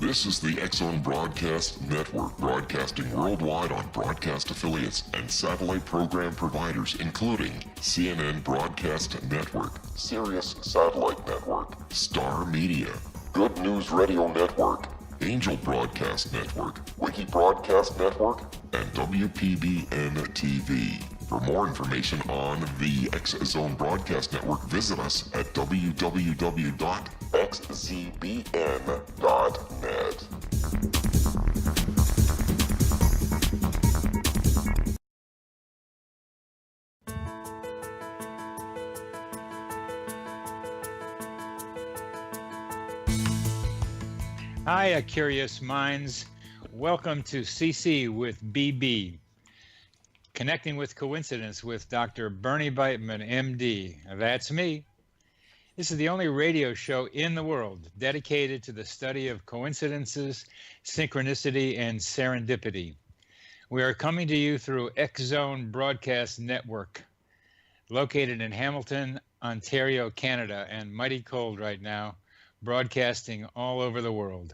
This is the X-Zone Broadcast Network, broadcasting worldwide on broadcast affiliates and satellite program providers, including CNN Broadcast Network, Sirius Satellite Network, Star Media, Good News Radio Network, Angel Broadcast Network, Wiki Broadcast Network, and WPBN TV. For more information on the X-Zone Broadcast Network, visit us at www.xzbn.net. Hiya, curious minds. Welcome to CC with BB. Connecting with Coincidence with Dr. Bernie Beitman, MD. That's me. This is the only radio show in the world dedicated to the study of coincidences, synchronicity, and serendipity. We are coming to you through X-Zone Broadcast Network, located in Hamilton, Ontario, Canada, and mighty cold right now, broadcasting all over the world.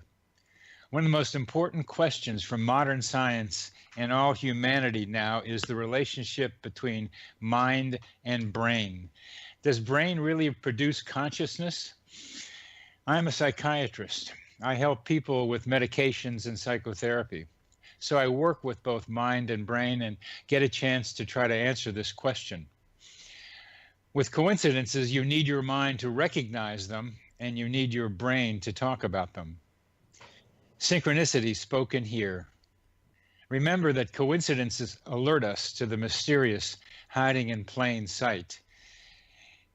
One of the most important questions from modern science and all humanity now is the relationship between mind and brain. Does brain really produce consciousness? I'm a psychiatrist. I help people with medications and psychotherapy. So I work with both mind and brain and get a chance to try to answer this question. With coincidences, you need your mind to recognize them, and you need your brain to talk about them. Synchronicity spoken here. Remember that coincidences alert us to the mysterious hiding in plain sight.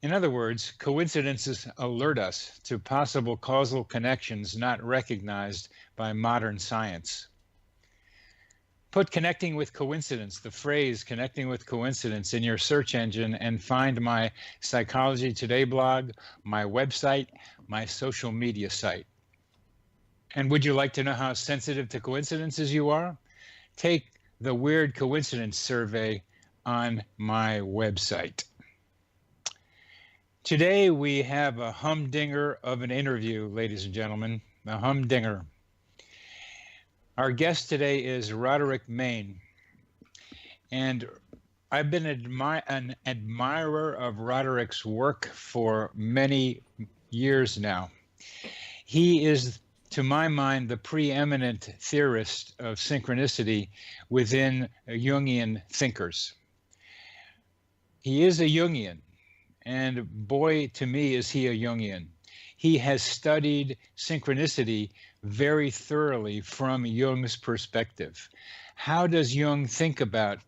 In other words, coincidences alert us to possible causal connections not recognized by modern science. Put connecting with coincidence, the phrase connecting with coincidence, in your search engine and find my Psychology Today blog, my website, my social media site. And would you like to know how sensitive to coincidences you are? Take the Weird Coincidence Survey on my website. Today we have a humdinger of an interview, ladies and gentlemen, a humdinger. Our guest today is Roderick Main, and I've been an admirer of Roderick's work for many years now. He is, to my mind, the preeminent theorist of synchronicity within Jungian thinkers. He is a Jungian, and boy, to me, is he a Jungian. He has studied synchronicity very thoroughly from Jung's perspective. How does Jung think about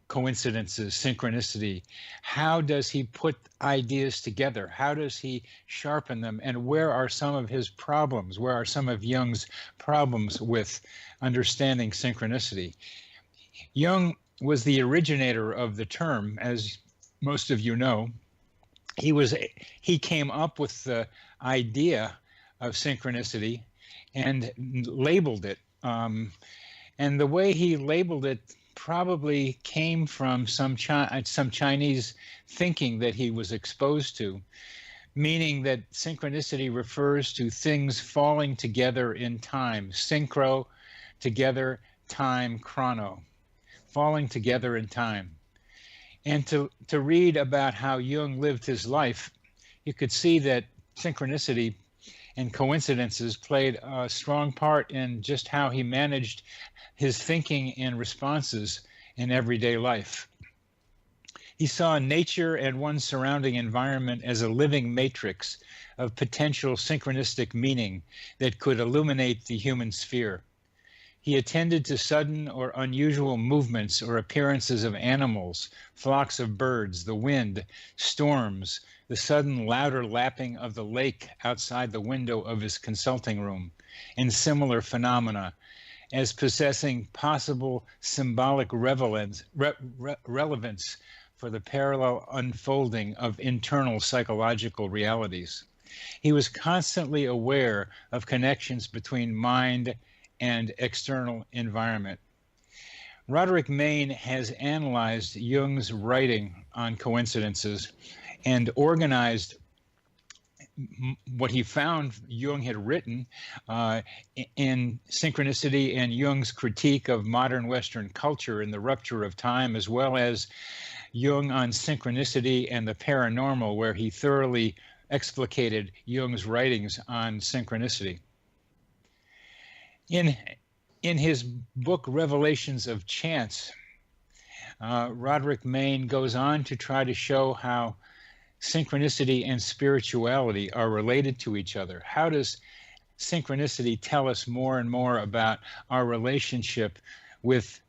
coincidences, synchronicity? How does he put ideas together? How does he sharpen them? And where are some of his problems? Where are some of Jung's problems with understanding synchronicity? Jung was the originator of the term, as most of you know. He came up with the idea of synchronicity and labeled it. And the way he labeled it probably came from some Chinese thinking that he was exposed to, meaning that synchronicity refers to things falling together in time. Synchro, together, time, chrono, falling together in time. And to read about how Jung lived his life, you could see that synchronicity and coincidences played a strong part in just how he managed his thinking and responses in everyday life. He saw nature and one's surrounding environment as a living matrix of potential synchronistic meaning that could illuminate the human sphere. He attended to sudden or unusual movements or appearances of animals, flocks of birds, the wind, storms, the sudden louder lapping of the lake outside the window of his consulting room, and similar phenomena as possessing possible symbolic relevance for the parallel unfolding of internal psychological realities. He was constantly aware of connections between mind and external environment. Roderick Main has analyzed Jung's writing on coincidences and organized what he found Jung had written in Synchronicity and Jung's critique of modern Western culture in the Rupture of Time, as well as Jung on synchronicity and the paranormal, where he thoroughly explicated Jung's writings on synchronicity. In his book, Revelations of Chance, Roderick Main goes on to try to show how synchronicity and spirituality are related to each other. How does synchronicity tell us more and more about our relationship with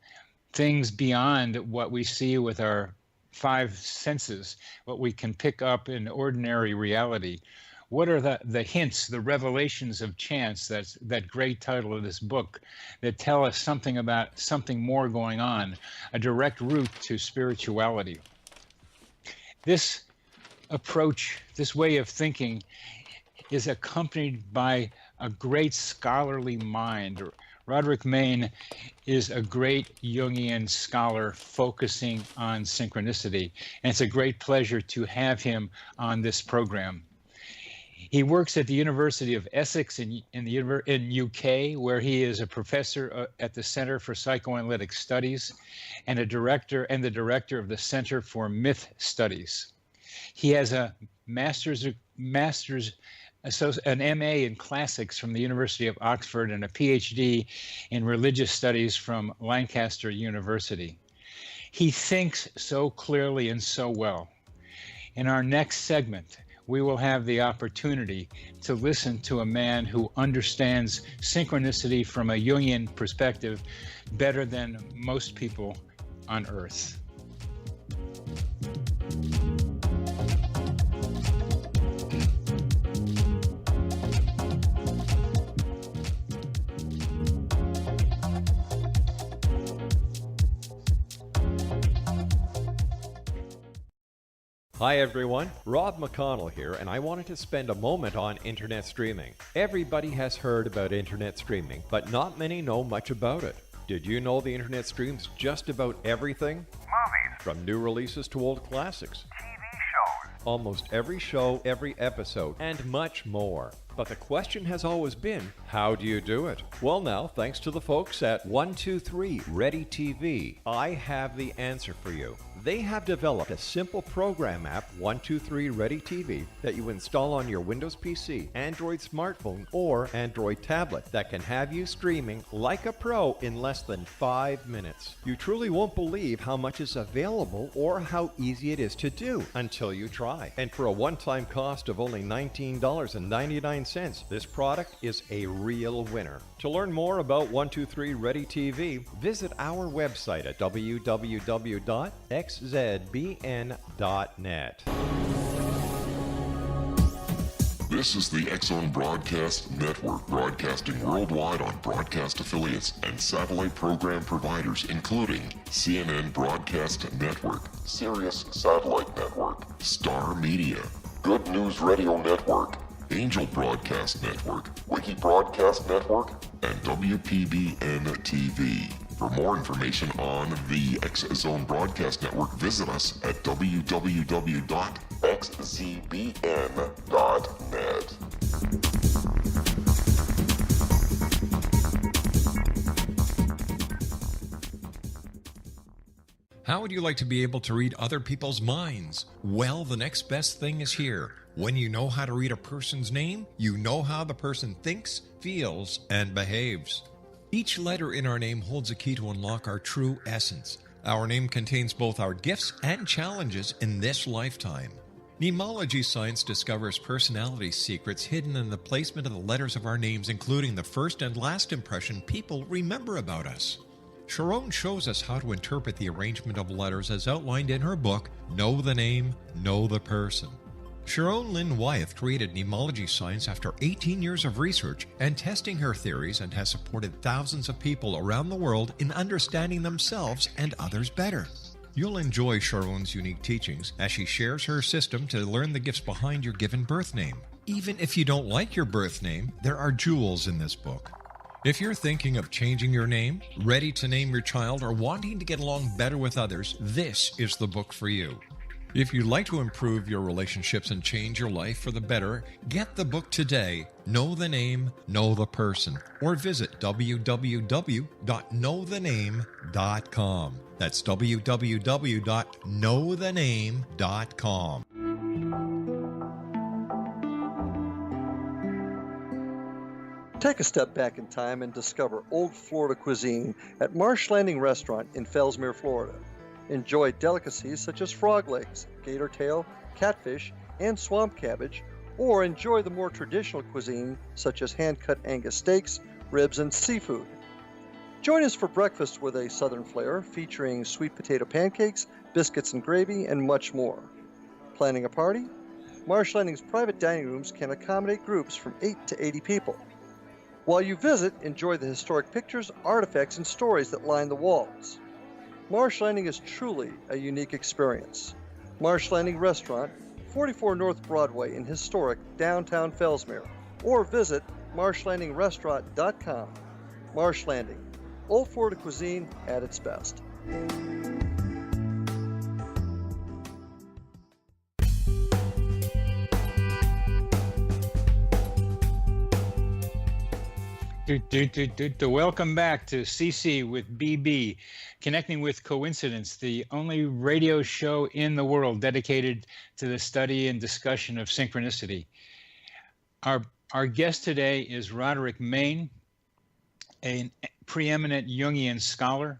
things beyond what we see with our five senses, what we can pick up in ordinary reality? What are the hints, the revelations of chance, that's that great title of this book, that tell us something about something more going on, a direct route to spirituality? This approach, this way of thinking, is accompanied by a great scholarly mind. Roderick Main is a great Jungian scholar focusing on synchronicity, and it's a great pleasure to have him on this program. He works at the University of Essex in UK, where he is a professor at the Center for Psychoanalytic Studies and the director of the Center for Myth Studies. He has a an MA in classics from the University of Oxford and a PhD in religious studies from Lancaster University. He thinks so clearly and so well. In our next segment, we will have the opportunity to listen to a man who understands synchronicity from a Jungian perspective better than most people on Earth. Hi everyone, Rob McConnell here, and I wanted to spend a moment on internet streaming. Everybody has heard about internet streaming, but not many know much about it. Did you know the internet streams just about everything? Movies. From new releases to old classics. TV shows. Almost every show, every episode, and much more. But the question has always been, how do you do it? Well now, thanks to the folks at 123 Ready TV, I have the answer for you. They have developed a simple program app, 123 Ready TV, that you install on your Windows PC, Android smartphone, or Android tablet that can have you streaming like a pro in less than 5 minutes. You truly won't believe how much is available or how easy it is to do until you try. And for a one-time cost of only $19.99, this product is a real winner. To learn more about 123 Ready TV, visit our website at www.xzbn.net. This is the X-Zone Broadcast Network, broadcasting worldwide on broadcast affiliates and satellite program providers, including CNN Broadcast Network, Sirius Satellite Network, Star Media, Good News Radio Network, Angel Broadcast Network, Wiki Broadcast Network, and WPBN TV. For more information on the X-Zone Broadcast Network, visit us at www.xzbn.net. How would you like to be able to read other people's minds? Well, the next best thing is here. When you know how to read a person's name, you know how the person thinks, feels, and behaves. Each letter in our name holds a key to unlock our true essence. Our name contains both our gifts and challenges in this lifetime. Mnemology science discovers personality secrets hidden in the placement of the letters of our names, including the first and last impression people remember about us. Sharon shows us how to interpret the arrangement of letters as outlined in her book, Know the Name, Know the Person. Sharon Lynn Wyeth created mnemology science after 18 years of research and testing her theories, and has supported thousands of people around the world in understanding themselves and others better. You'll enjoy Sharon's unique teachings as she shares her system to learn the gifts behind your given birth name. Even if you don't like your birth name, there are jewels in this book. If you're thinking of changing your name, ready to name your child, or wanting to get along better with others, this is the book for you. If you'd like to improve your relationships and change your life for the better, get the book today, Know the Name, Know the Person, or visit www.knowthename.com. That's www.knowthename.com. Take a step back in time and discover old Florida cuisine at Marsh Landing Restaurant in Fellsmere, Florida. Enjoy delicacies such as frog legs, gator tail, catfish, and swamp cabbage, or enjoy the more traditional cuisine such as hand-cut Angus steaks, ribs, and seafood. Join us for breakfast with a southern flair featuring sweet potato pancakes, biscuits and gravy, and much more. Planning a party? Marsh Landing's private dining rooms can accommodate groups from 8 to 80 people. While you visit, enjoy the historic pictures, artifacts, and stories that line the walls. Marsh Landing is truly a unique experience. Marsh Landing Restaurant, 44 North Broadway in historic downtown Fellsmere, or visit marshlandingrestaurant.com. Marsh Landing, old Florida cuisine at its best. Welcome back to CC with BB, Connecting with Coincidence, the only radio show in the world dedicated to the study and discussion of synchronicity. Our guest today is Roderick Main, a preeminent Jungian scholar,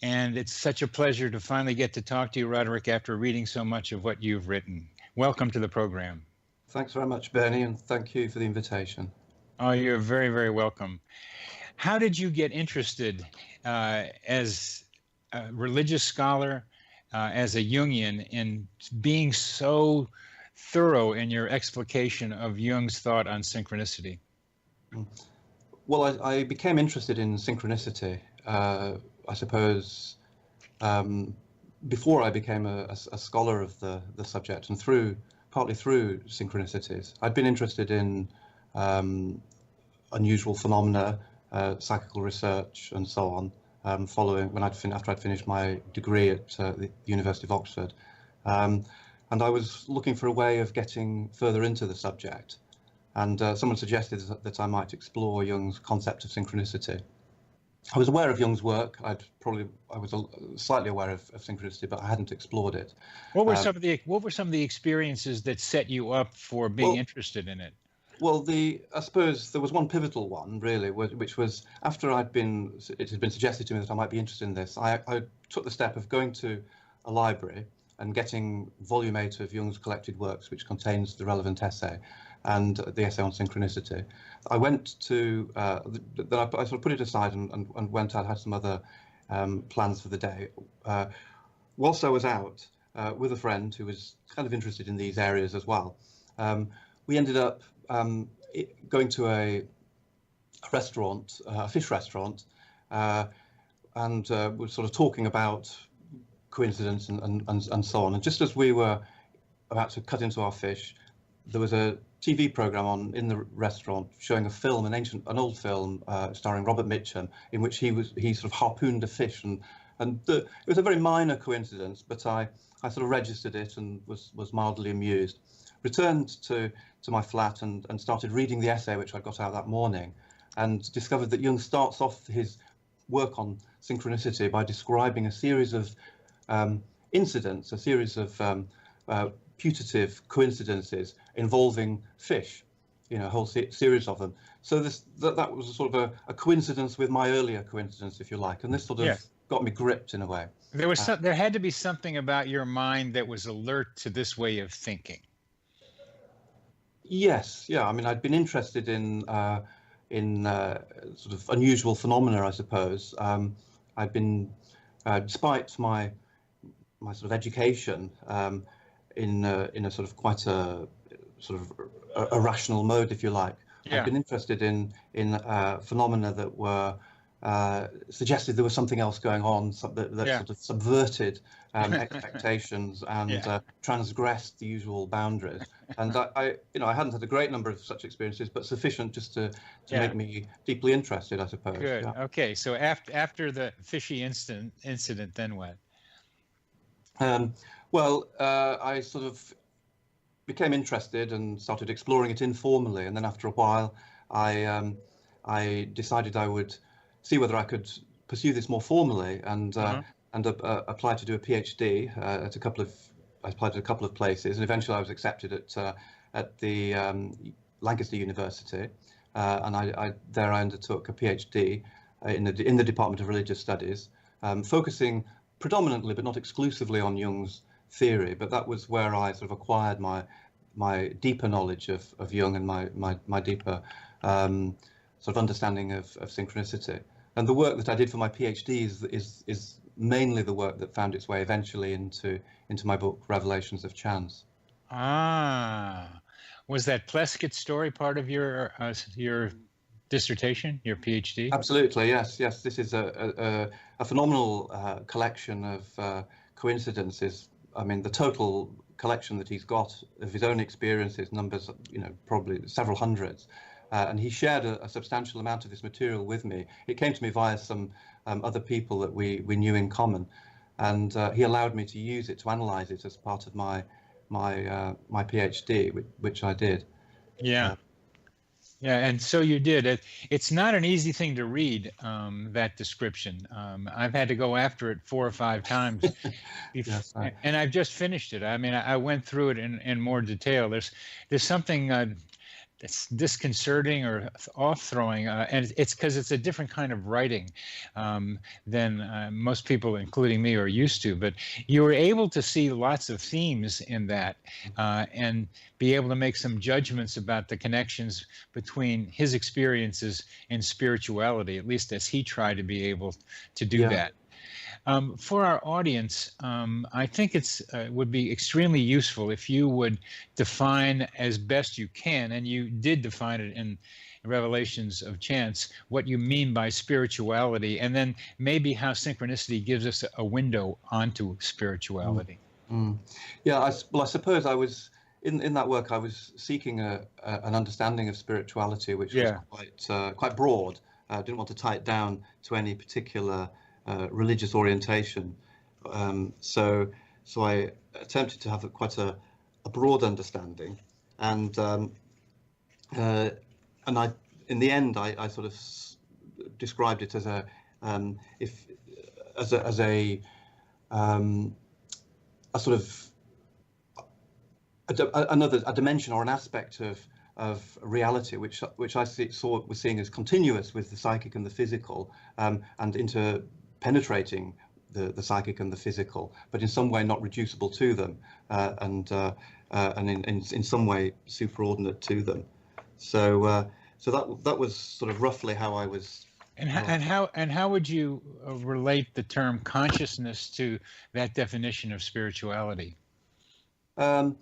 and it's such a pleasure to finally get to talk to you, Roderick, after reading so much of what you've written. Welcome to the program. Thanks very much, Bernie, and thank you for the invitation. Oh, you're very, very welcome. How did you get interested as a religious scholar, as a Jungian, in being so thorough in your explication of Jung's thought on synchronicity? Well, I became interested in synchronicity, I suppose, before I became a scholar of the subject, and partly through synchronicities. I'd been interested in unusual phenomena, psychical research, and so on. After I'd finished my degree at the University of Oxford, and I was looking for a way of getting further into the subject. And someone suggested that I might explore Jung's concept of synchronicity. I was aware of Jung's work. I was slightly aware of synchronicity, but I hadn't explored it. What were some of the experiences that set you up for being interested in it? Well, I suppose there was one pivotal one, really, which was after it had been suggested to me that I might be interested in this, I took the step of going to a library and getting volume 8 of Jung's collected works, which contains the relevant essay and the essay on synchronicity. I went to, then I sort of put it aside and went out, had some other plans for the day. Whilst I was out with a friend who was kind of interested in these areas as well, we ended up going to a restaurant, a fish restaurant, and we're sort of talking about coincidence and so on. And just as we were about to cut into our fish, there was a TV program on in the restaurant showing a film, an old film starring Robert Mitchum, in which he sort of harpooned a fish, and it was a very minor coincidence, but I sort of registered it and was mildly amused. Returned to my flat and started reading the essay which I got out that morning, and discovered that Jung starts off his work on synchronicity by describing a series of incidents, a series of putative coincidences involving fish, a whole series of them. So that was a sort of a coincidence with my earlier coincidence, if you like, and this sort of got me gripped in a way. There had to be something about your mind that was alert to this way of thinking. Yes, yeah. I mean, I'd been interested in sort of unusual phenomena, I suppose. I'd been, despite my sort of education, in a sort of quite a sort of a rational mode, if you like. Yeah. I've been interested in phenomena that were suggested there was something else going on, that sort of subverted expectations and transgressed the usual boundaries. And I hadn't had a great number of such experiences, but sufficient just to make me deeply interested, I suppose. Good. Yeah. Okay. So after the fishy incident, then what? Well, I sort of became interested and started exploring it informally, and then after a while, I decided I would see whether I could pursue this more formally, and apply to do a PhD at a couple of. I applied to a couple of places, and eventually I was accepted at the Lancaster University, and there I undertook a PhD in the Department of Religious Studies, focusing predominantly but not exclusively on Jung's theory. But that was where I sort of acquired my deeper knowledge of Jung and my deeper sort of understanding of synchronicity. And the work that I did for my PhD is mainly the work that found its way eventually into my book Revelations of Chance. Was that Pleskett story part of your dissertation, your PhD? Absolutely, yes. This is a phenomenal collection of coincidences. I mean, the total collection that he's got of his own experiences numbers, probably several hundreds. And he shared a substantial amount of this material with me. It came to me via some other people that we knew in common, and he allowed me to use it, to analyze it as part of my PhD, which I did. Yeah. And so you did. It's not an easy thing to read, that description. I've had to go after it 4 or 5 times, Yes, and I've just finished it. I mean, I went through it in more detail. There's something that's disconcerting or off-throwing, and it's because it's a different kind of writing than most people, including me, are used to. But you were able to see lots of themes in that, and be able to make some judgments about the connections between his experiences and spirituality, at least as he tried to be able to do that. For our audience, I think it would be extremely useful if you would define as best you can, and you did define it in Revelations of Chance, what you mean by spirituality, and then maybe how synchronicity gives us a window onto spirituality. Yeah, I suppose I was, in that work, I was seeking an understanding of spirituality, which was quite broad. I didn't want to tie it down to any particular religious orientation, so I attempted to have quite a broad understanding, and I, in the end, I sort of described it as a sort of a dimension or an aspect of reality, which I was seeing as continuous with the psychic and the physical, and interpenetrating the psychic and the physical, but in some way not reducible to them, and in some way superordinate to them. So that was sort of roughly how I was. And how would you relate the term consciousness to that definition of spirituality? Well,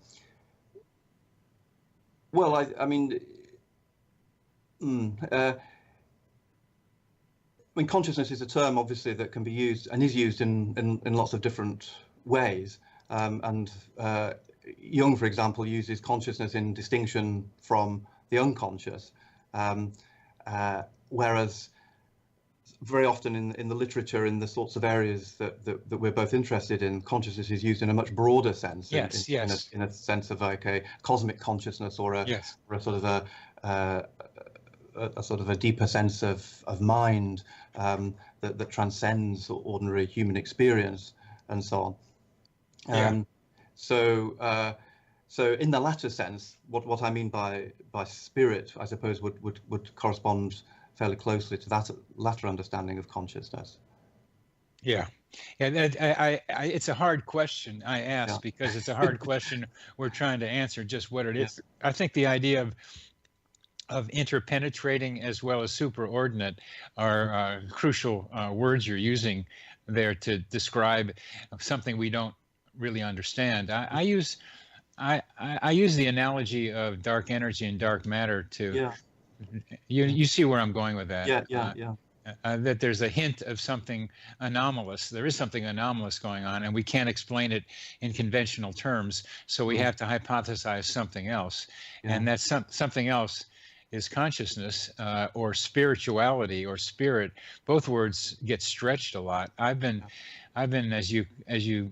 I mean, consciousness is a term, obviously, that can be used and is used in lots of different ways. And Jung, for example, uses consciousness in distinction from the unconscious, whereas very often in the literature, in the sorts of areas that we're both interested in, consciousness is used in a much broader sense. Yes, in a sense of like a cosmic consciousness, or a sort of a sort of a deeper sense of mind that transcends ordinary human experience, and so on. So in the latter sense, what I mean by spirit, I suppose, would correspond fairly closely to that latter understanding of consciousness. Yeah, it's a hard question I ask, because it's a hard question we're trying to answer, just what it is. I think the idea of interpenetrating as well as superordinate are crucial words you're using there to describe something we don't really understand. I use the analogy of dark energy and dark matter to. You see where I'm going with that. That there's a hint of something anomalous. There is something anomalous going on, and we can't explain it in conventional terms. So we have to hypothesize something else, and that something else is consciousness, or spirituality or spirit. Both words get stretched a lot. I've been, as you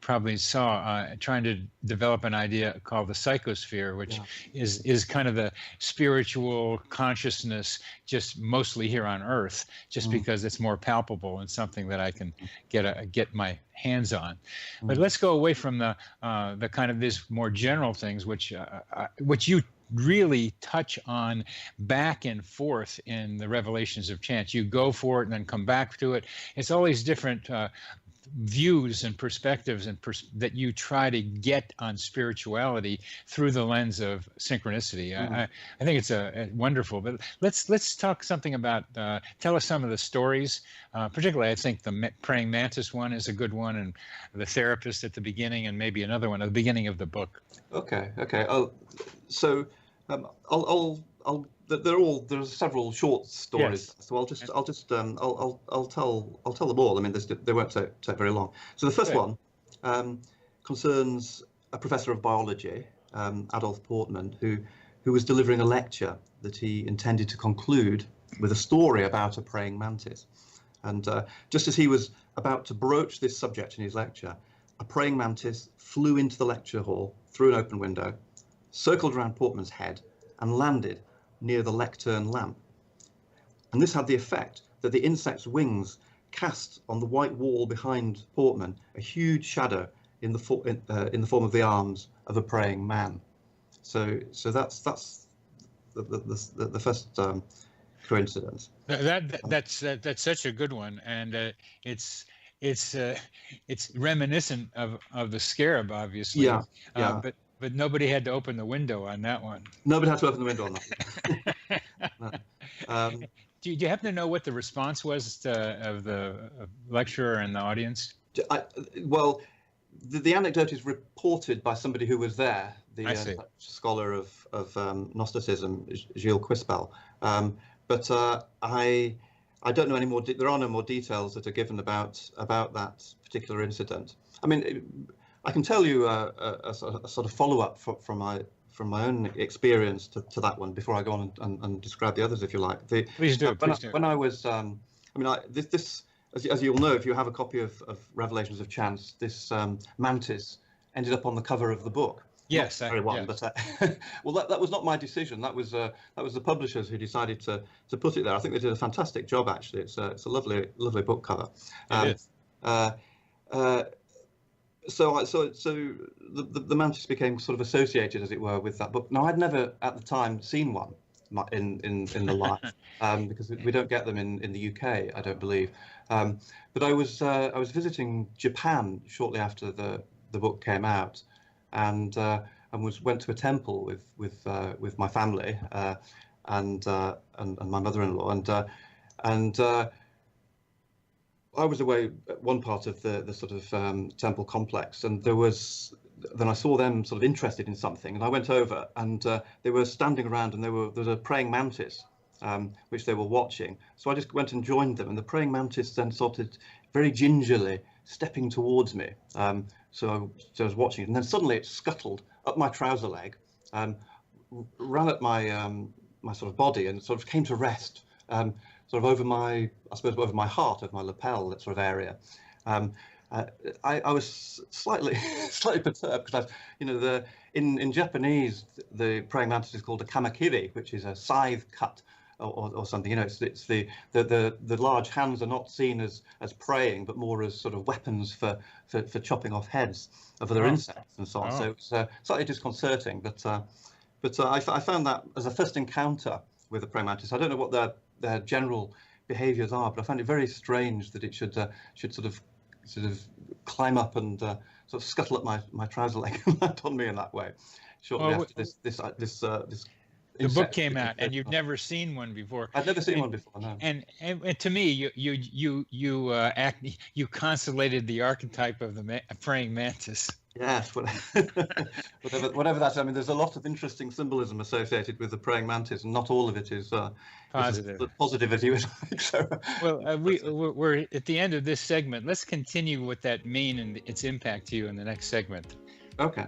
probably saw, trying to develop an idea called the psychosphere, which is kind of the spiritual consciousness, just mostly here on Earth, just because it's more palpable and something that I can get my hands on. But let's go away from the kind of these more general things, which you really touch on back and forth in the Revelations of Chance. You go for it and then come back to it. It's all these different views and perspectives that you try to get on spirituality through the lens of synchronicity. I think it's a wonderful. But let's talk something about. Tell us some of the stories. Particularly, I think the praying mantis one is a good one, and the therapist at the beginning, and maybe another one at the beginning of the book. Okay. There's several short stories, Yes. so I'll tell them all. I mean, they won't take very long. So the first one concerns a professor of biology, Adolf Portman, who was delivering a lecture that he intended to conclude with a story about a praying mantis. And just as he was about to broach this subject in his lecture, a praying mantis flew into the lecture hall through an open window, circled around Portman's head, and landed near the lectern lamp. And this had the effect that the insect's wings cast on the white wall behind Portman a huge shadow in the form of the arms of a praying man. So that's the first coincidence. That's such a good one, and it's reminiscent of the scarab, obviously. Yeah. But nobody had to open the window on that one. Nobody had to open the window on that. No. Do you happen to know what the response was of the lecturer and the audience? Well, the anecdote is reported by somebody who was there, the scholar of Gnosticism, Gilles Quispel. But I don't know any more. There are no more details that are given about that particular incident. I mean, I can tell you a sort of follow-up from my own experience to that one before I go on and describe the others, if you like. Please do. When I was, this as you'll know, if you have a copy of Revelations of Chance, this mantis ended up on the cover of the book. Yes, but well, that was not my decision. That was the publishers who decided to put it there. I think they did a fantastic job, actually. It's a lovely book cover. It is. So the mantis became sort of associated, as it were, with that book. Now, I'd never at the time seen one in the life, because we don't get them in the UK, I don't believe. But I was visiting Japan shortly after the book came out, and went to a temple with my family and my mother-in-law, and I was away at one part of the sort of temple complex, and then I saw them sort of interested in something, and I went over, and they were standing around, and there was a praying mantis, which they were watching. So I just went and joined them, and the praying mantis then started very gingerly stepping towards me. So I was watching it, and then suddenly it scuttled up my trouser leg, ran at my sort of body, and sort of came to rest. Sort of over my heart, over my lapel, that sort of area. I was slightly perturbed because in Japanese the praying mantis is called a kamakiri, which is a scythe cut or something. It's the large hands are not seen as praying, but more as sort of weapons for chopping off heads of other insects and so on. So it's slightly disconcerting, but I found that as a first encounter with the praying mantis. I don't know what their general behaviours are, but I found it very strange that it should sort of climb up and sort of scuttle up my trouser leg and land on me in that way. Shortly after this the book came out, and you've never seen one before. I've never seen one before, no. And to me, you consolated the archetype of the praying mantis. Yes, whatever that is. I mean, there's a lot of interesting symbolism associated with the praying mantis, and not all of it is positive. As positive as you would like. So. Well, we're at the end of this segment. Let's continue what that mean and its impact to you in the next segment. Okay.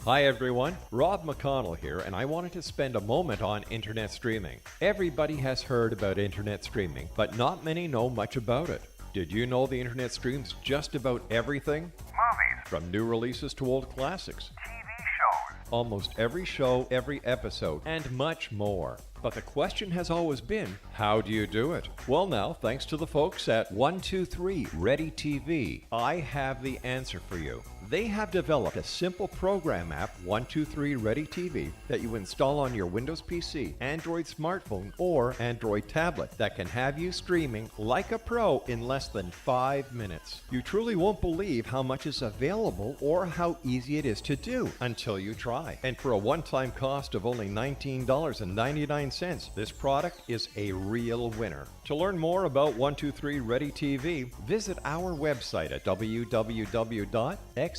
Hi everyone, Rob McConnell here, and I wanted to spend a moment on internet streaming. Everybody has heard about internet streaming, but not many know much about it. Did you know the internet streams just about everything? Movies, From new releases to old classics. TV shows, Almost every show, every episode, and much more. But the question has always been, how do you do it? Well now, thanks to the folks at 123 Ready TV, I have the answer for you. They have developed a simple program app, 123 Ready TV, that you install on your Windows PC, Android smartphone, or Android tablet that can have you streaming like a pro in less than 5 minutes. You truly won't believe how much is available or how easy it is to do until you try. And for a one-time cost of only $19.99, this product is a real winner. To learn more about 123 Ready TV, visit our website at www.xzbn.net.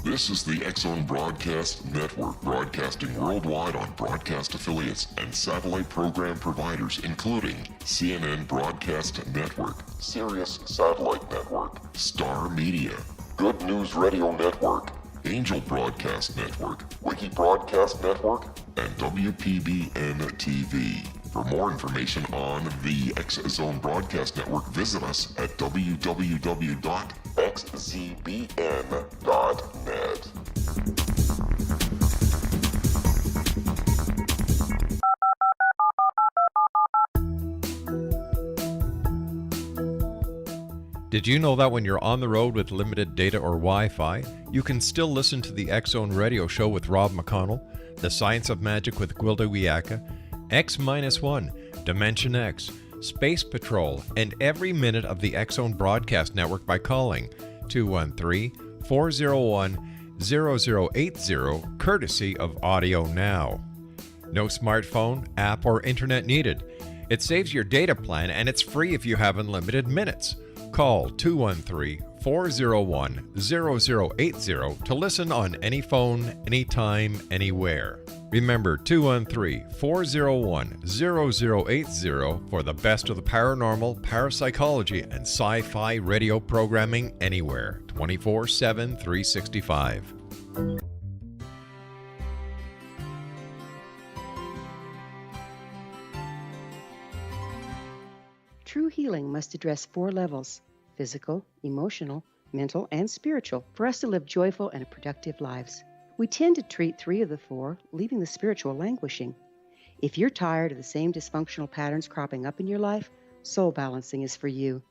This is the X-Zone Broadcast Network, broadcasting worldwide on broadcast affiliates and satellite program providers, including CNN Broadcast Network, Sirius Satellite Network, Star Media, Good News Radio Network, Angel Broadcast Network, Wiki Broadcast Network, and WPBN TV. For more information on the X-Zone Broadcast Network, visit us at www.xzbn.net. Did you know that when you're on the road with limited data or Wi-Fi, you can still listen to the X-Zone Radio Show with Rob McConnell, The Science of Magic with Gwilda Wiyaka, X-1, Dimension X, Space Patrol, and every minute of the X-Zone Broadcast Network by calling 213-401-0080, courtesy of Audio Now. No smartphone, app, or internet needed. It saves your data plan and it's free if you have unlimited minutes. Call 213-401-0080 to listen on any phone, anytime, anywhere. Remember 213-401-0080 for the best of the paranormal, parapsychology, and sci-fi radio programming anywhere, 24/7, 365. True healing must address 4 levels: physical, emotional, mental, and spiritual, for us to live joyful and productive lives. We tend to treat 3 of the 4, leaving the spiritual languishing. If you're tired of the same dysfunctional patterns cropping up in your life, Soul Balancing is for you.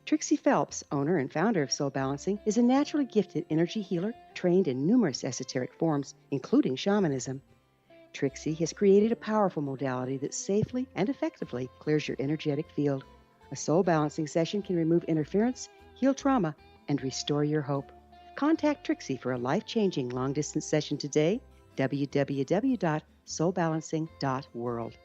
Trixie Phelps, owner and founder of Soul Balancing, is a naturally gifted energy healer trained in numerous esoteric forms, including shamanism. Trixie has created a powerful modality that safely and effectively clears your energetic field. A soul balancing session can remove interference, heal trauma, and restore your hope. Contact Trixie for a life-changing long-distance session today, www.soulbalancing.world.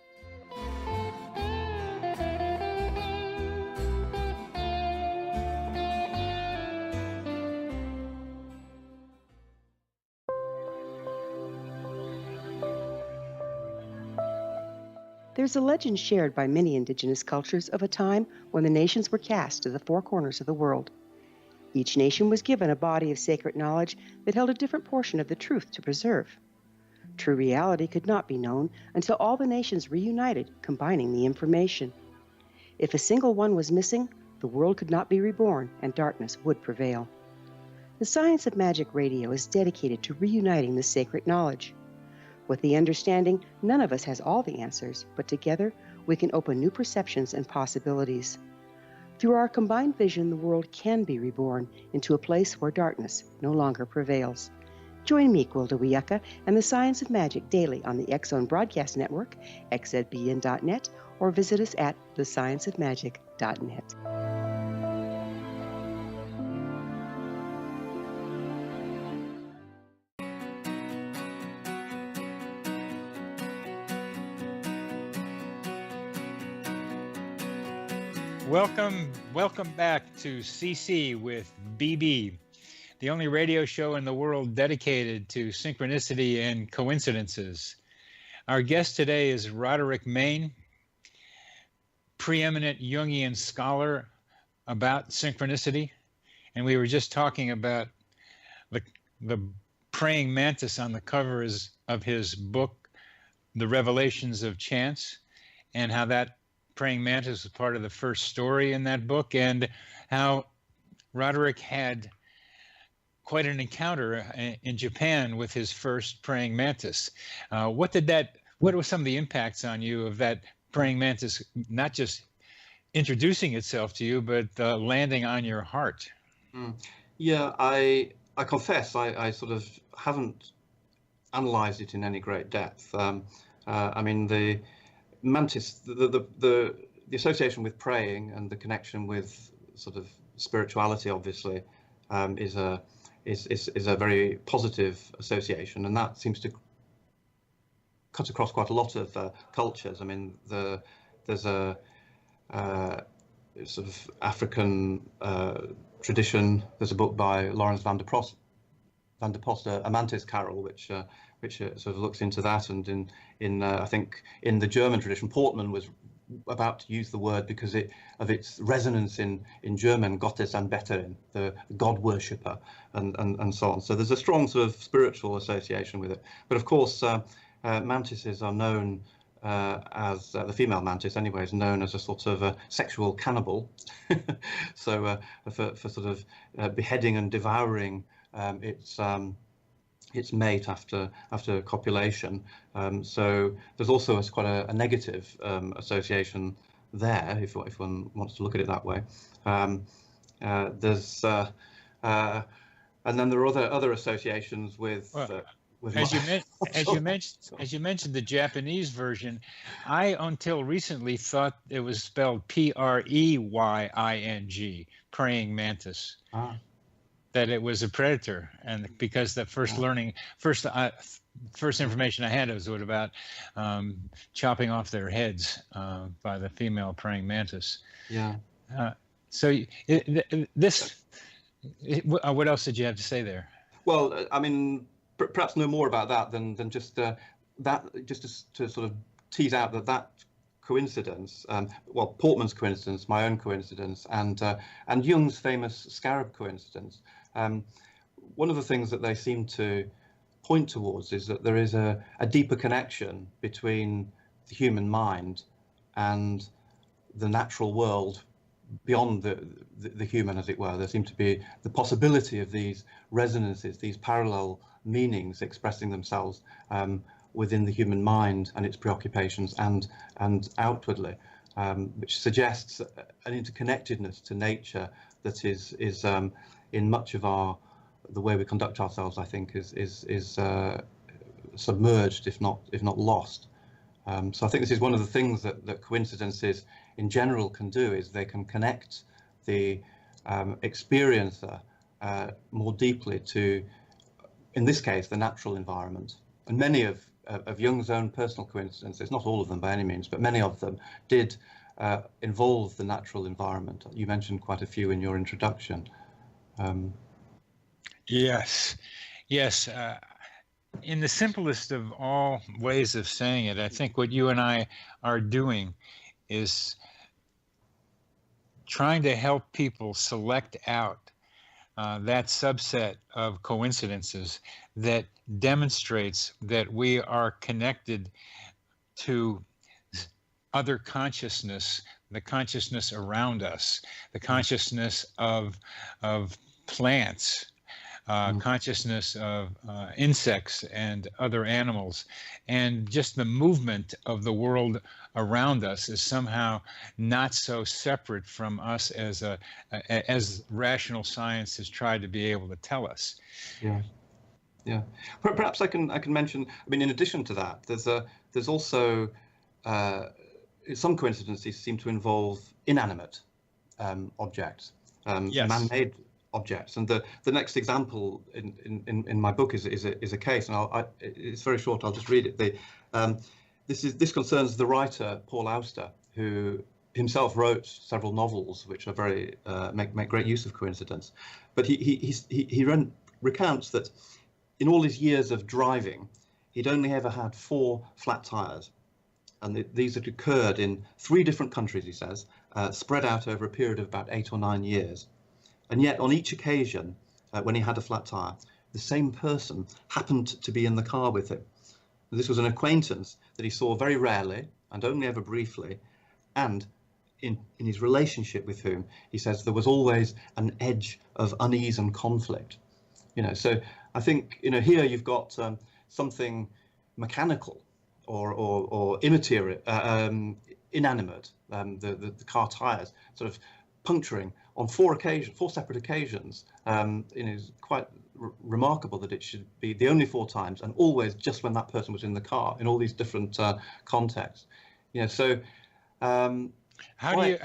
There's a legend shared by many indigenous cultures of a time when the nations were cast to the 4 corners of the world. Each nation was given a body of sacred knowledge that held a different portion of the truth to preserve. True reality could not be known until all the nations reunited, combining the information. If a single one was missing, the world could not be reborn and darkness would prevail. The Science of Magic Radio is dedicated to reuniting the sacred knowledge. With the understanding, none of us has all the answers, but together we can open new perceptions and possibilities. Through our combined vision, the world can be reborn into a place where darkness no longer prevails. Join me, Gwilda Wiyaka, and the Science of Magic daily on the X-Zone Broadcast Network, xzbn.net, or visit us at thescienceofmagic.net. Welcome back to CC with BB, the only radio show in the world dedicated to synchronicity and coincidences. Our guest today is Roderick Main, preeminent Jungian scholar about synchronicity, And we were just talking about the praying mantis on the covers of his book, The Revelations of Chance, and how that praying mantis was part of the first story in that book, and how Roderick had quite an encounter in Japan with his first praying mantis. What were some of the impacts on you of that praying mantis, not just introducing itself to you, but landing on your heart? Yeah, I confess I sort of haven't analysed it in any great depth. I mean, the mantis, the association with praying and the connection with sort of spirituality, obviously, is a very positive association, and that seems to cut across quite a lot of cultures. I mean, there's a sort of African tradition. There's a book by Lawrence van der Post, A Mantis Carol, which sort of looks into that. And in I think in the German tradition, Portman was about to use the word because of its resonance in German, Gottesanbeterin, the God worshipper, and so on. So there's a strong sort of spiritual association with it. But of course, mantises are known as the female mantis anyway is known as a sort of a sexual cannibal. So for sort of beheading and devouring its mate after copulation. So there's also quite a negative association there, if one wants to look at it that way. There's and then there are other associations with. As you mentioned the Japanese version, I until recently thought it was spelled Preying, praying mantis. That it was a predator, and because the first information I had was about chopping off their heads by the female praying mantis. Yeah. What else did you have to say there? Well, I mean, perhaps no more about that than just that, just to sort of tease out that coincidence, well, Portman's coincidence, my own coincidence, and Jung's famous scarab coincidence. One of the things that they seem to point towards is that there is a deeper connection between the human mind and the natural world beyond the human, as it were. There seems to be the possibility of these resonances, these parallel meanings expressing themselves within the human mind and its preoccupations and outwardly, which suggests an interconnectedness to nature that is in much of the way we conduct ourselves, I think, is submerged, if not lost. So I think this is one of the things that coincidences in general can do, is they can connect the experiencer more deeply to, in this case, the natural environment. And many of Jung's own personal coincidences, not all of them by any means, but many of them did involve the natural environment. You mentioned quite a few in your introduction. Yes. In the simplest of all ways of saying it, I think what you and I are doing is trying to help people select out that subset of coincidences that demonstrates that we are connected to other consciousness, the consciousness around us, the consciousness of plants, consciousness of insects and other animals, and just the movement of the world around us is somehow not so separate from us as rational science has tried to be able to tell us. Yeah. Perhaps I can mention. I mean, in addition to that, there's also some coincidences seem to involve inanimate objects, man-made objects, and the next example in my book is a case, and it's very short. I'll just read it. This concerns the writer Paul Auster, who himself wrote several novels which are very make great use of coincidence, but he recounts that in all his years of driving, he'd only ever had 4 flat tires, and these had occurred in 3 different countries, he says, spread out over a period of about 8 or 9 years. And yet on each occasion, when he had a flat tire, the same person happened to be in the car with him. This was an acquaintance that he saw very rarely and only ever briefly, and in his relationship with whom, he says, there was always an edge of unease and conflict. So I think, here you've got something mechanical or immaterial, inanimate, the car tires sort of puncturing on four separate occasions. It's quite remarkable that it should be the only 4 times, and always just when that person was in the car, in all these different contexts. So how do you?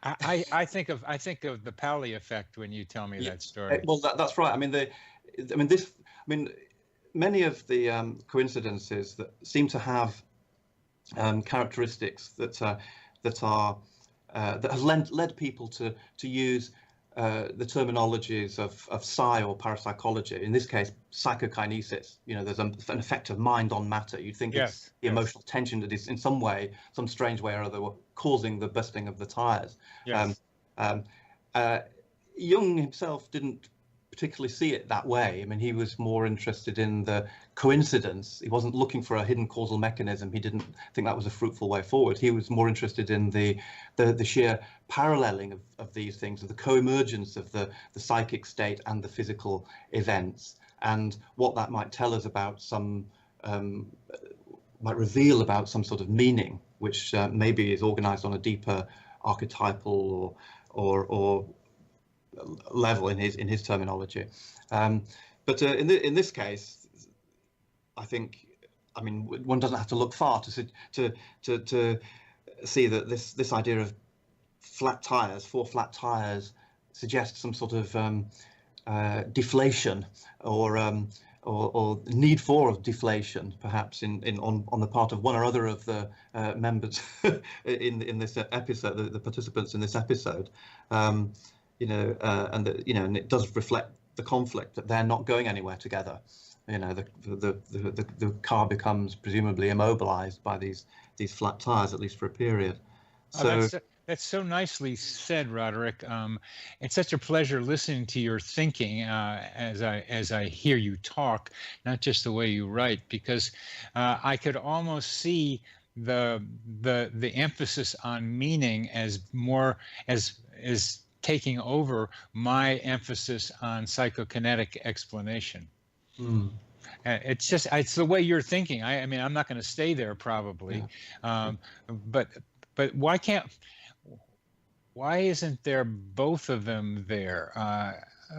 I think of the Pauli effect when you tell me that story. Well, that's right. Many of the coincidences that seem to have characteristics that have led people to use the terminologies of psi or parapsychology. In this case, psychokinesis. There's an effect of mind on matter. You'd think it's the emotional tension that is in some way, some strange way or other, causing the bursting of the tires. Yes. Jung himself didn't particularly see it that way. He was more interested in the coincidence. He wasn't looking for a hidden causal mechanism. He didn't think that was a fruitful way forward. He was more interested in the sheer paralleling of these things, of the co-emergence of the psychic state and the physical events, and what that might tell us about might reveal about some sort of meaning, which maybe is organized on a deeper archetypal or level in his terminology. But in this case, I think, one doesn't have to look far to see that this idea of flat tires, 4 flat tires, suggests some sort of deflation or need for deflation, perhaps on the part of one or other of the members in this episode, the participants in this episode. And it does reflect the conflict that they're not going anywhere together. The car becomes presumably immobilized by these flat tires, at least for a period. So that's so nicely said, Roderick. It's such a pleasure listening to your thinking as I hear you talk, not just the way you write, because I could almost see the emphasis on meaning as more as taking over my emphasis on psychokinetic explanation. It's the way you're thinking. I'm not going to stay there probably, but why isn't there both of them there?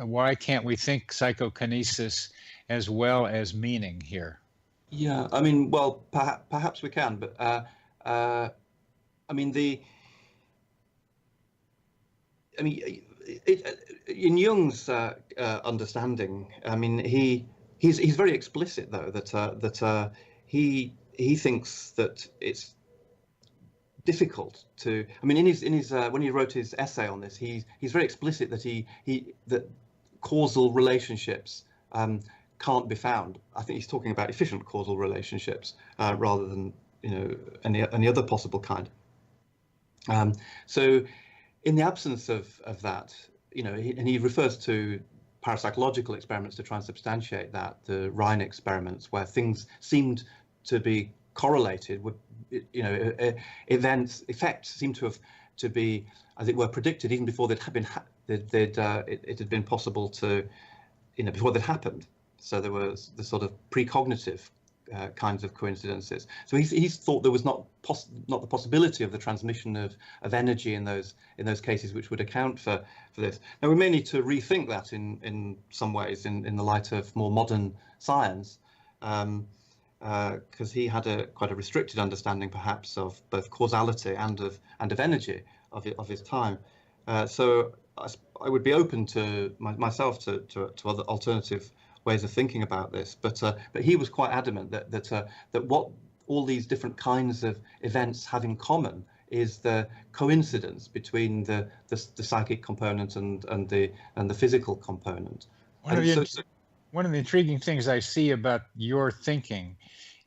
Why can't we think psychokinesis as well as meaning here? Yeah, well, perhaps we can, but in Jung's understanding, he's very explicit though that he thinks that it's difficult to. In his when he wrote his essay on this, he's very explicit that that causal relationships can't be found. I think he's talking about efficient causal relationships rather than any other possible kind. So in the absence of that, and he refers to parapsychological experiments to try and substantiate that, the Rhine experiments, where things seemed to be correlated with, effects seem to be, as it were, predicted even before it had been possible to, before that happened. So there was the sort of precognitive kinds of coincidences. So he's thought there was not the possibility of the transmission of energy in those cases, which would account for this. Now we may need to rethink that in some ways in the light of more modern science, because he had quite a restricted understanding perhaps of both causality and of energy of his time. So I would be open to myself to other alternative ways of thinking about this, but he was quite adamant that what all these different kinds of events have in common is the coincidence between the psychic component and the physical component. One of the intriguing things I see about your thinking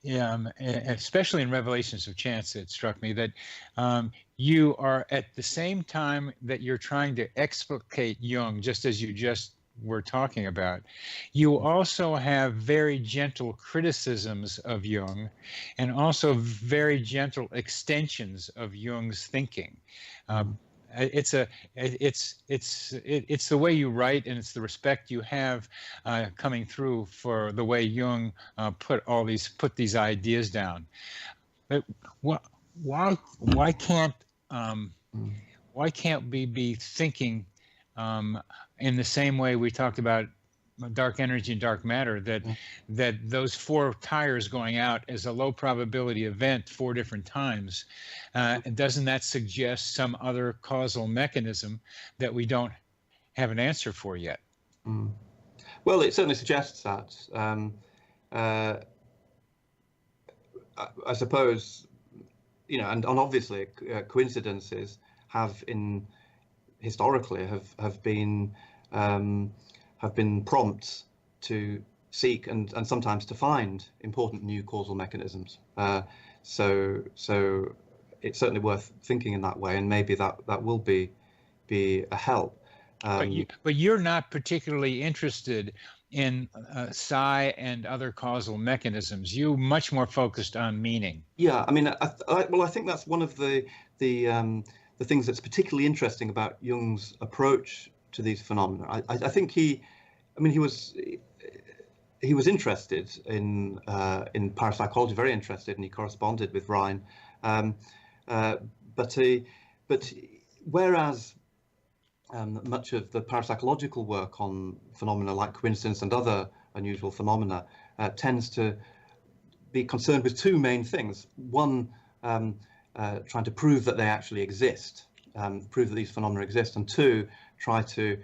especially in Revelations of Chance, it struck me that you are at the same time that you're trying to explicate Jung, just as you just were talking about, you also have very gentle criticisms of Jung and also very gentle extensions of Jung's thinking. It's the way you write, and it's the respect you have coming through for the way Jung put these ideas down. But why can't we be thinking in the same way we talked about dark energy and dark matter, that those 4 tires going out is a low probability event 4 different times? Doesn't that suggest some other causal mechanism that we don't have an answer for yet? Well, it certainly suggests that. I suppose, and obviously coincidences historically have been prompts to seek and sometimes to find important new causal mechanisms. So it's certainly worth thinking in that way, and maybe that will be a help. But you're not particularly interested in psi and other causal mechanisms. You much more focused on meaning. Yeah, I mean, I think that's one of the things that's particularly interesting about Jung's approach to these phenomena. I think he was interested in parapsychology, very interested, and he corresponded with Rhine. But whereas much of the parapsychological work on phenomena like coincidence and other unusual phenomena tends to be concerned with 2 main things. One, trying to prove that they actually exist, prove that these phenomena exist, and 2, try to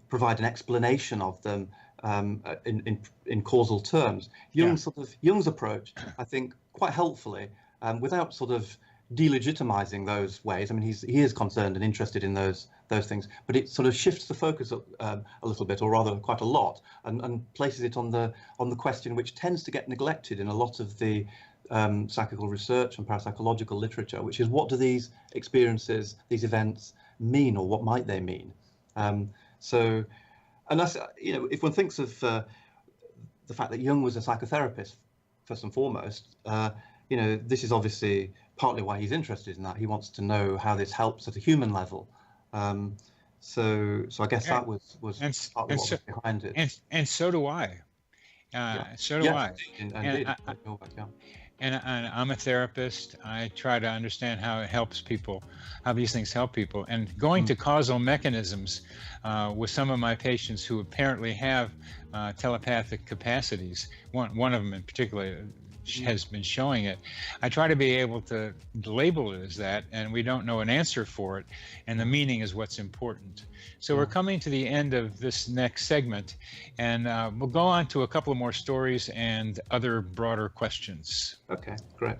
provide an explanation of them in causal terms. Jung's approach, I think, quite helpfully, without sort of delegitimizing those ways. I mean, he is concerned and interested in those things, but it sort of shifts the focus a little bit, or rather quite a lot, and places it on the question which tends to get neglected in a lot of the psychical research and parapsychological literature, which is, what do these experiences, these events mean, or what might they mean? So, and that's, if one thinks of the fact that Jung was a psychotherapist first and foremost, this is obviously partly why he's interested in that. He wants to know how this helps at a human level. So I guess that was partly what was behind it. And so do I. So do I. Indeed. And I'm a therapist. I try to understand how it helps people, how these things help people. And going to causal mechanisms with some of my patients who apparently have telepathic capacities, one of them in particular has been showing it, I try to be able to label it as that, and we don't know an answer for it, and the meaning is what's important. So we're coming to the end of this next segment, and we'll go on to a couple of more stories and other broader questions. Okay, great.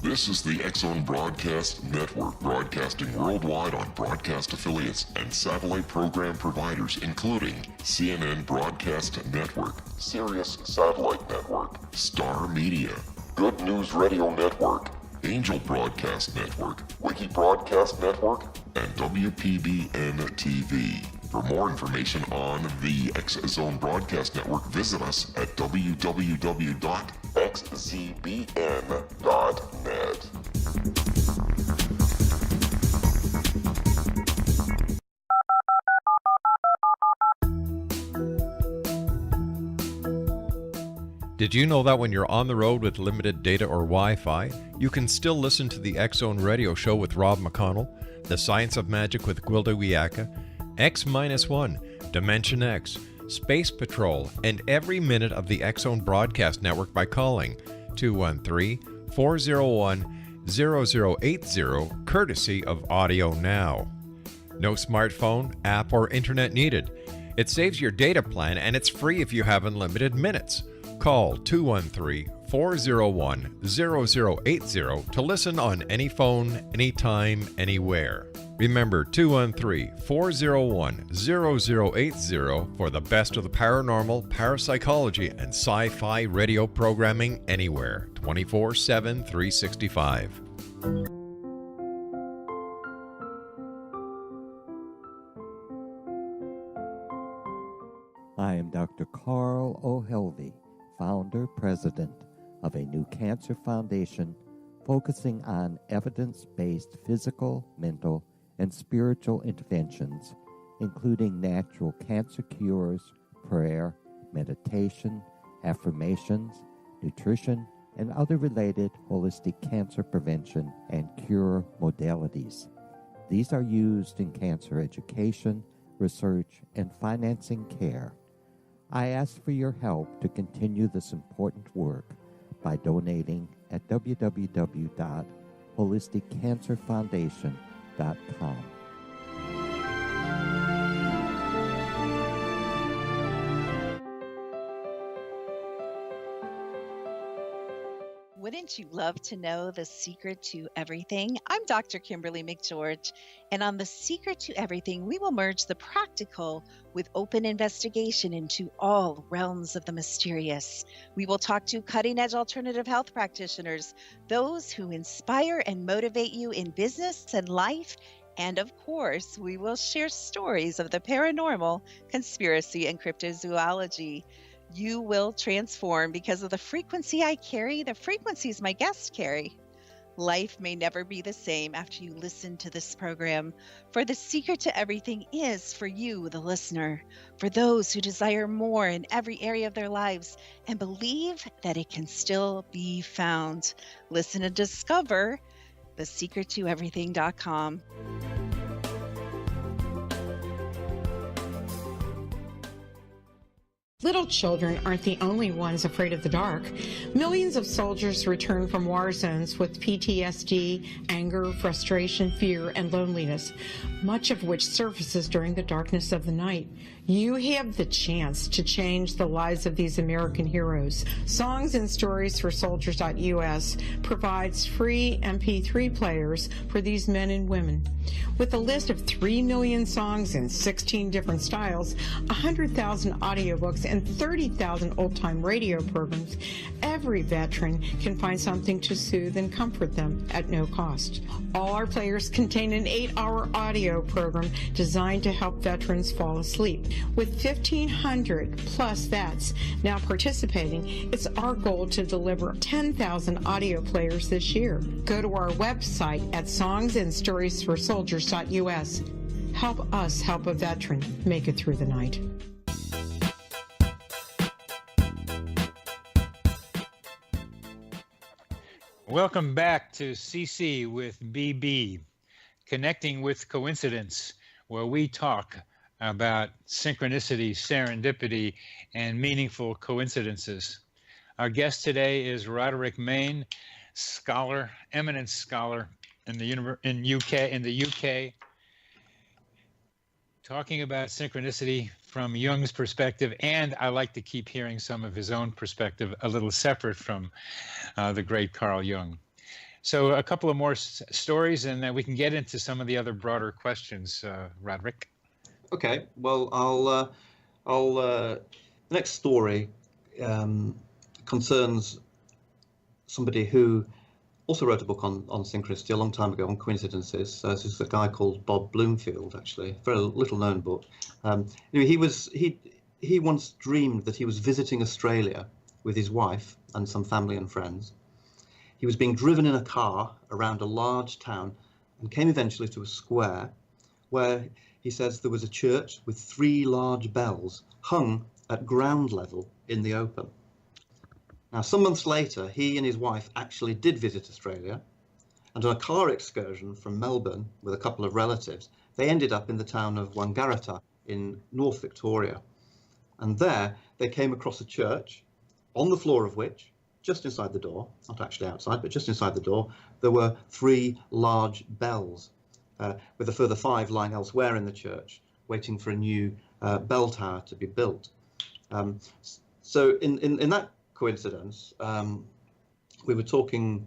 This is the X-Zone Broadcast Network, broadcasting worldwide on broadcast affiliates and satellite program providers, including CNN Broadcast Network, Sirius Satellite Network, Star Media, Good News Radio Network, Angel Broadcast Network, Wiki Broadcast Network, and WPBN TV. For more information on the X-Zone Broadcast Network, visit us at www.xzbn.net. Did you know that when you're on the road with limited data or Wi-Fi, you can still listen to the X-Zone Radio Show with Rob McConnell, The Science of Magic with Gwilda Wiyaka, X-1, Dimension X, Space Patrol, and every minute of the X-Zone Broadcast Network by calling 213-401-0080, courtesy of Audio Now. No smartphone, app, or internet needed. It saves your data plan, and it's free if you have unlimited minutes. Call 213 213-401-0080 to listen on any phone, anytime, anywhere. Remember 213-401-0080 for the best of the paranormal, parapsychology, and sci-fi radio programming anywhere, 24/7, 365. I am Dr. Carl O'Helvey, founder, president of a new cancer foundation focusing on evidence-based physical, mental, and spiritual interventions, including natural cancer cures, prayer, meditation, affirmations, nutrition, and other related holistic cancer prevention and cure modalities. These are used in cancer education, research, and financing care. I ask for your help to continue this important work by donating at www.holisticcancerfoundation.com. Wouldn't you love to know the secret to everything? I'm Dr. Kimberly McGeorge, and on The Secret to Everything, we will merge the practical with open investigation into all realms of the mysterious. We will talk to cutting-edge alternative health practitioners, those who inspire and motivate you in business and life, and of course, we will share stories of the paranormal, conspiracy, and cryptozoology. You will transform because of the frequency I carry, the frequencies my guests carry. Life may never be the same after you listen to this program, for the secret to everything is for you, the listener, for those who desire more in every area of their lives and believe that it can still be found. Listen and discover thesecrettoeverything.com. Little children aren't the only ones afraid of the dark. Millions of soldiers return from war zones with PTSD, anger, frustration, fear, and loneliness, much of which surfaces during the darkness of the night. You have the chance to change the lives of these American heroes. Songs and Stories for Soldiers.us provides free MP3 players for these men and women. With a list of 3 million songs in 16 different styles, 100,000 audiobooks, and 30,000 old-time radio programs, every veteran can find something to soothe and comfort them at no cost. All our players contain an 8-hour audio program designed to help veterans fall asleep. With 1,500 plus vets now participating, it's our goal to deliver 10,000 audio players this year. Go to our website at songsandstoriesforsoldiers.us. Help us help a veteran make it through the night. Welcome back to CC with BB, Connecting with Coincidence, where we talk about synchronicity, serendipity, and meaningful coincidences. Our guest today is Roderick Main, scholar, eminent scholar in the UK, talking about synchronicity from Jung's perspective, and I like to keep hearing some of his own perspective, a little separate from the great Carl Jung. So a couple of more stories, and then we can get into some of the other broader questions, Roderick. Okay, well, I'll the next story concerns somebody who also wrote a book on synchronicity a long time ago, on coincidences. This is a guy called Bob Bloomfield, actually, very little known book. He once dreamed that he was visiting Australia with his wife and some family and friends. He was being driven in a car around a large town and came eventually to a square where he says there was a church with 3 large bells hung at ground level in the open. Now, some months later, he and his wife actually did visit Australia, and on a car excursion from Melbourne with a couple of relatives, they ended up in the town of Wangaratta in North Victoria. And there they came across a church, on the floor of which, just inside the door, not actually outside, but just inside the door, there were 3 large bells, with a further 5 lying elsewhere in the church, waiting for a new bell tower to be built. So in that coincidence, we were talking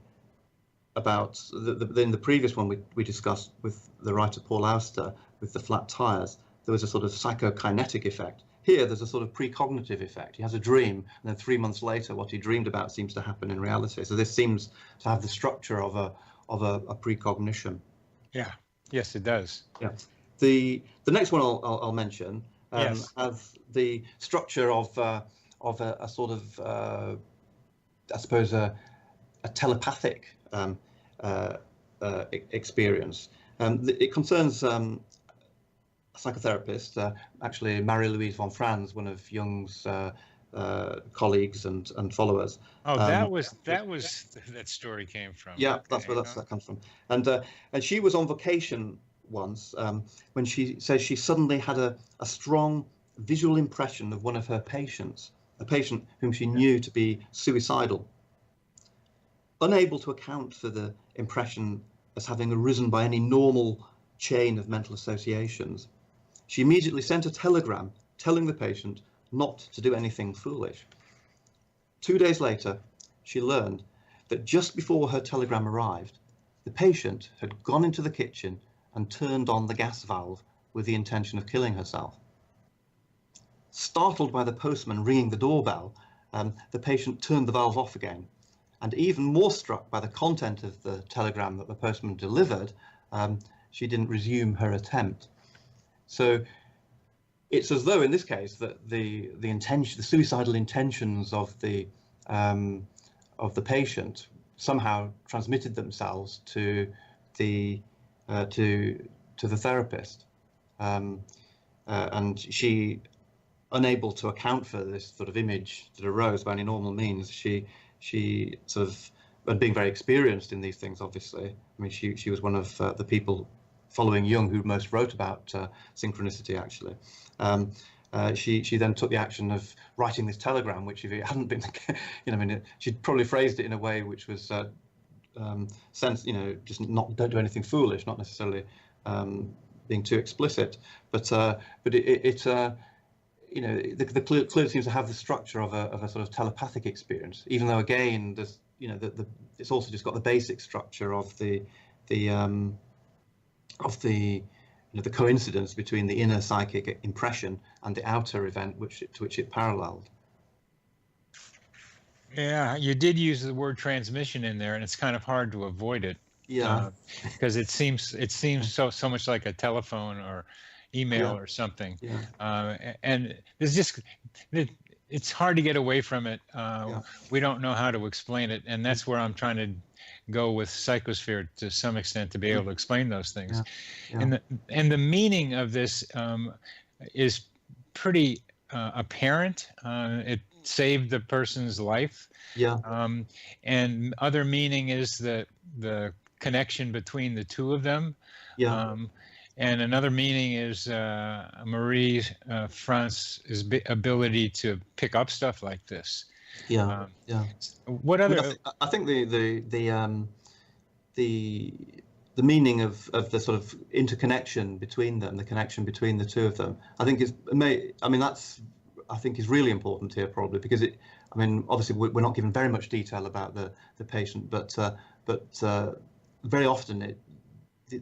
about in the previous one we discussed with the writer Paul Auster with the flat tires, there was a sort of psychokinetic effect. Here, there's a sort of precognitive effect. He has a dream, and then 3 months later, what he dreamed about seems to happen in reality. So this seems to have the structure of a precognition. Yeah. Yes, it does. Yeah. The next one I'll mention Yes. has the structure of a sort of I suppose a telepathic experience. It concerns a psychotherapist, actually Marie-Louise von Franz, one of Jung's colleagues and followers. Oh, that story came from. Yeah, Okay. that's where that comes from. And she was on vacation once when she says she suddenly had a strong visual impression of one of her patients, a patient whom she knew to be suicidal. Unable to account for the impression as having arisen by any normal chain of mental associations, she immediately sent a telegram telling the patient not to do anything foolish. 2 days later, she learned that just before her telegram arrived, the patient had gone into the kitchen and turned on the gas valve with the intention of killing herself. Startled by the postman ringing the doorbell, the patient turned the valve off again. And even more struck by the content of the telegram that the postman delivered, she didn't resume her attempt. So it's as though in this case that the suicidal intentions of the patient somehow transmitted themselves to the therapist, and she, unable to account for this sort of image that arose by any normal means, she sort of, and being very experienced in these things, obviously. I mean, she was one of the people following Jung who most wrote about synchronicity, actually. She then took the action of writing this telegram, which if it hadn't been, she'd probably phrased it in a way which was just don't do anything foolish, not necessarily being too explicit, but it clearly seems to have the structure of a sort of telepathic experience, even though again there's it's also just got the basic structure of the coincidence between the inner psychic impression and the outer event to which it paralleled. Yeah, you did use the word transmission in there, and it's kind of hard to avoid it. Yeah, because it seems so much like a telephone or email or something. Yeah. And it's hard to get away from it. We don't know how to explain it, and that's where I'm trying to go with psychosphere to some extent, to be able to explain those things. Yeah. And the meaning of this is pretty apparent. It saved the person's life. Yeah. And other meaning is the connection between the two of them. Yeah. And another meaning is Marie France's ability to pick up stuff like this. Yeah. What other? I think the meaning of the sort of interconnection between them, the connection between the two of them, I think is really important here, probably because obviously we're not given very much detail about the patient, but very often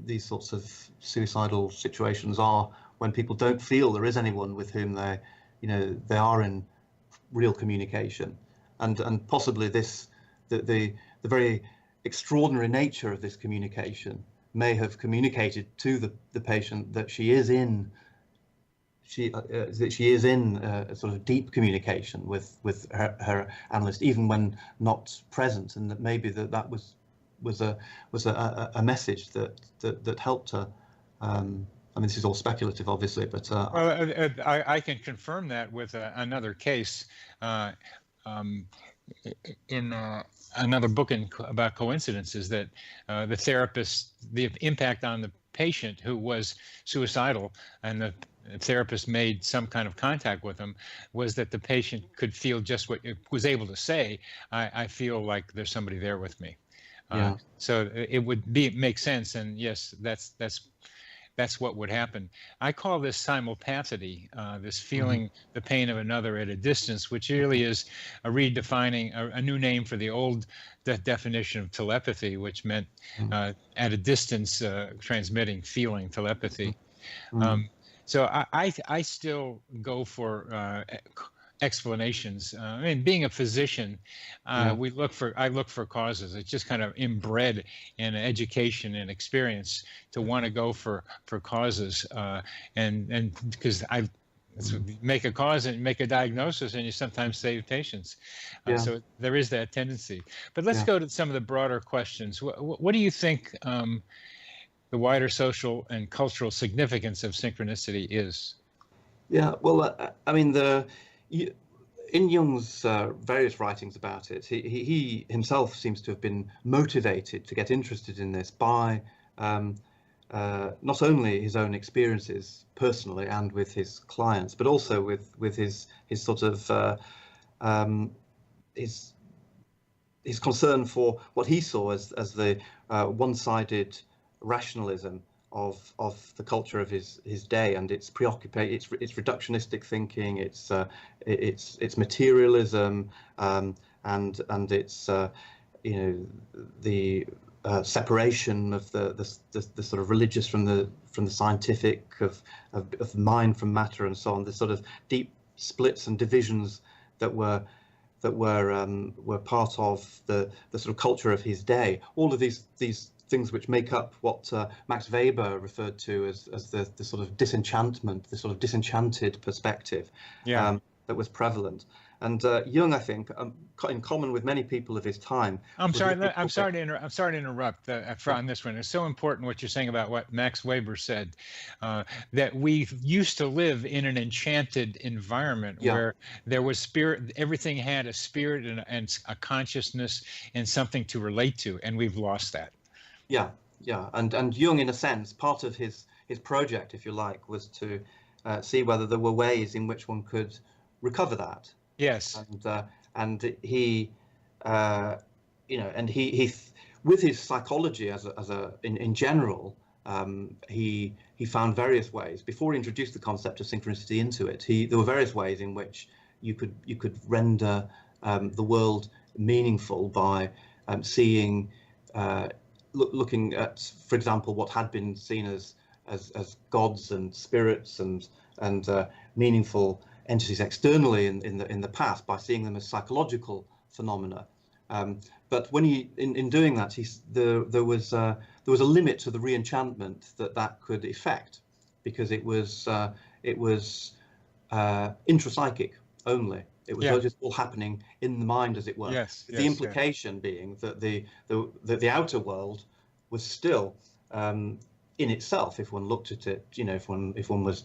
these sorts of suicidal situations are when people don't feel there is anyone with whom they are in real communication, and possibly the very extraordinary nature of this communication may have communicated to the patient that she is in a sort of deep communication with her analyst, even when not present, and that maybe that was a message that helped her. This is all speculative, obviously, but I can confirm that with another case in another book about coincidences, that the therapist, the impact on the patient who was suicidal, and the therapist made some kind of contact with him, was that the patient could feel just what it was able to say. I feel like there's somebody there with me. So it would make sense, and yes, that's that's what would happen. I call this simulpathity, this feeling the pain of another at a distance, which really is a redefining, a new name for the old definition of telepathy, which meant at a distance transmitting feeling, telepathy. So I still go for explanations. I mean, being a physician, I look for causes. It's just kind of inbred in education and experience to want to go for causes, and because I make a cause and make a diagnosis, and you sometimes save patients. So there is that tendency. But let's go to some of the broader questions. What do you think the wider social and cultural significance of synchronicity is? Yeah, well, I mean, in Jung's various writings about it, he himself seems to have been motivated to get interested in this by not only his own experiences personally and with his clients, but also with his sort of his concern for what he saw as the one-sided rationalism of the culture of his day, and its its reductionistic thinking, its materialism, and its the separation of the sort of religious from the scientific, of mind from matter, and so on. The sort of deep splits and divisions that were part of the sort of culture of his day. All of these things which make up what Max Weber referred to as the sort of disenchantment, the sort of disenchanted perspective that was prevalent. And Jung, I think, in common with many people of his time. I'm sorry to interrupt on this one. It's so important what you're saying about what Max Weber said, that we used to live in an enchanted environment where there was spirit. Everything had a spirit and a consciousness and something to relate to, and we've lost that. Yeah. And Jung, in a sense, part of his project, if you like, was to see whether there were ways in which one could recover that. Yes. And he with his psychology in general, he found various ways before he introduced the concept of synchronicity into it. There were various ways in which you could render the world meaningful by seeing. Looking at, for example, what had been seen as gods and spirits and meaningful entities externally in the past, by seeing them as psychological phenomena. But when in doing that, there was a limit to the re-enchantment that could effect, because it was intrapsychic only. It was just all happening in the mind, as it were. The implication being that the outer world was still, in itself, if one looked at it, if one was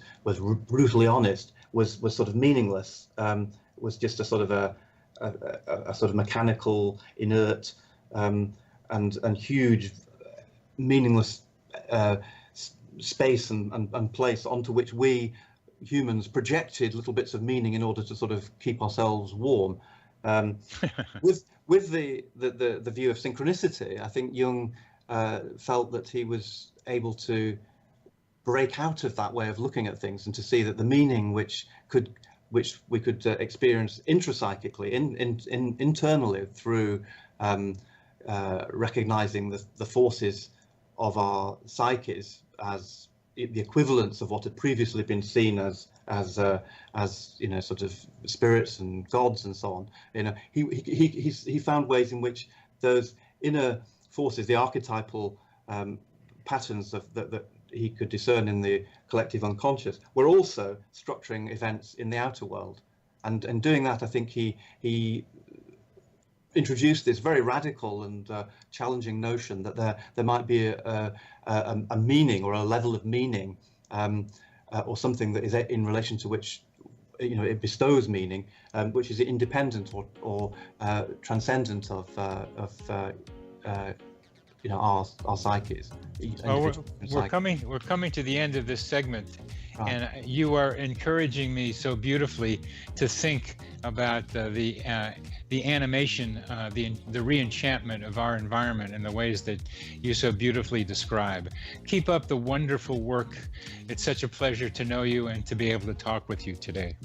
brutally honest, was sort of meaningless. Was just a sort of a sort of mechanical, inert, and huge, meaningless space and place onto which we humans projected little bits of meaning in order to sort of keep ourselves warm. With the view of synchronicity, I think Jung felt that he was able to break out of that way of looking at things and to see that the meaning which we could experience intrapsychically, internally, through recognizing the forces of our psyches as the equivalents of what had previously been seen as sort of spirits and gods and so on. He found ways in which those inner forces, the archetypal patterns that he could discern in the collective unconscious, were also structuring events in the outer world. And doing that, I think he introduced this very radical and challenging notion that there might be a meaning, or a level of meaning, or something that is in relation to which it bestows meaning, which is independent or transcendent of our psyches. Well, we're coming to the end of this segment, and you are encouraging me so beautifully to think about the animation, the re-enchantment of our environment in the ways that you so beautifully describe. Keep up the wonderful work. It's such a pleasure to know you and to be able to talk with you today.